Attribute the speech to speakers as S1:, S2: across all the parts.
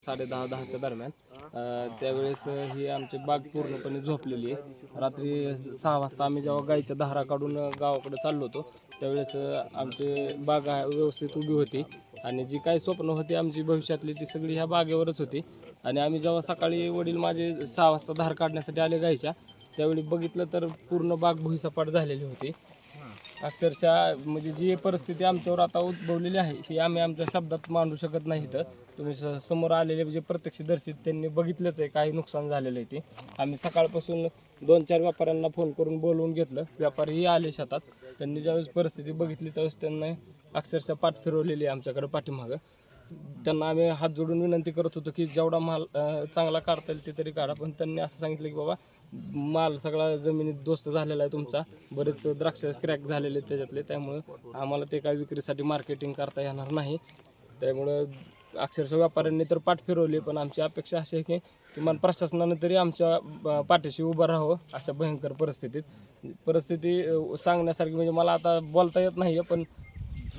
S1: 10:30 दरम्यान. त्यावेळेस ही आमची बाग पूर्णपणे झोपलेली आहे. रात्री 6 वाजता आम्ही जेव्हा गाईच्या धारा काढून गावाकडे चाललो होतो त्यावेळेस आमची बाग व्यवस्थित उभी होती आणि जी काही स्वप्न होती आमची भविष्यातली ती सगळी ह्या बागेवरच होती. आणि आम्ही जेव्हा सकाळी वडील माझे 6 वाजता धार काढण्यासाठी आले गाईच्या, त्यावेळी बघितलं तर पूर्ण बाग भुईसपाट झालेली होती. अक्षरशः म्हणजे जी परिस्थिती आमच्यावर आता उद्भवलेली आहे ही आम्ही आमच्या शब्दात मांडू शकत नाही. तर तुम्ही समोर आलेले जे प्रत्यक्षदर्शी त्यांनी बघितलंच आहे काही नुकसान झालेलं आहे ते. आम्ही सकाळपासून 2-4 व्यापाऱ्यांना फोन करून बोलवून घेतलं. व्यापारीही आले शेतात. त्यांनी ज्यावेळेस परिस्थिती बघितली त्यावेळेस त्यांना अक्षरशः पाठ फिरवलेली आहे आमच्याकडे पाठीमागं. त्यांना आम्ही हात जोडून विनंती करत होतो की जेवढा माल चांगला काढता येईल ते तरी काढा. पण त्यांनी असं सांगितलं की बाबा माल सगळा जमिनीत दोस्त झालेला आहे तुमचा, बरेच द्राक्ष क्रॅक झालेले आहेत त्याच्यातले, त्यामुळं आम्हाला ते काय विक्रीसाठी मार्केटिंग करता येणार नाही. त्यामुळं अक्षरशः व्यापाऱ्यांनी तर पाठ फिरवली. पण आमची अपेक्षा अशी आहे की किमान प्रशासनानं तरी आमच्या पाठीशी उभं राहावं अशा भयंकर परिस्थिती सांगण्यासारखी म्हणजे मला आता बोलता येत नाही आहे. पण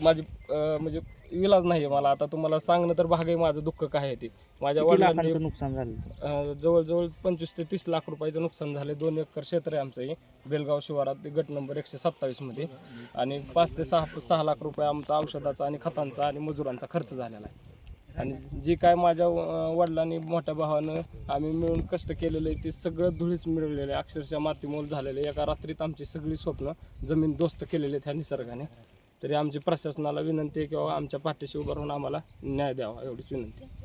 S1: माझी म्हणजे इलाज नाही आहे मला आता तुम्हाला सांगणं तर भाग आहे माझं दुःख काय आहे ते. माझ्या वडिलांनी
S2: नुकसान झालं
S1: जवळजवळ 25 ते 30 लाख रुपयाचं नुकसान झालं. 2 एकर क्षेत्र आहे आमचं हे बेलगाव शिवारात गट नंबर 127 मध्ये. आणि 5 ते 6 लाख रुपये आमचा औषधाचा आणि खतांचा आणि मजुरांचा खर्च झालेला आहे. आणि जे काय माझ्या वडिलांनी मोठ्या भावानं आम्ही मिळून कष्ट केलेलं आहे ते सगळं धुळीच मिळवलेलं आहे. अक्षरशः मातीमोल झालेलं आहे. एका रात्रीत आमची सगळी स्वप्न जमीन दोस्त केलेली आहेत ह्या निसर्गाने. तरी आमची प्रशासनाला विनंती आहे किंवा आमच्या पाठीशी उभं राहून आम्हाला न्याय द्यावा एवढीच विनंती आहे.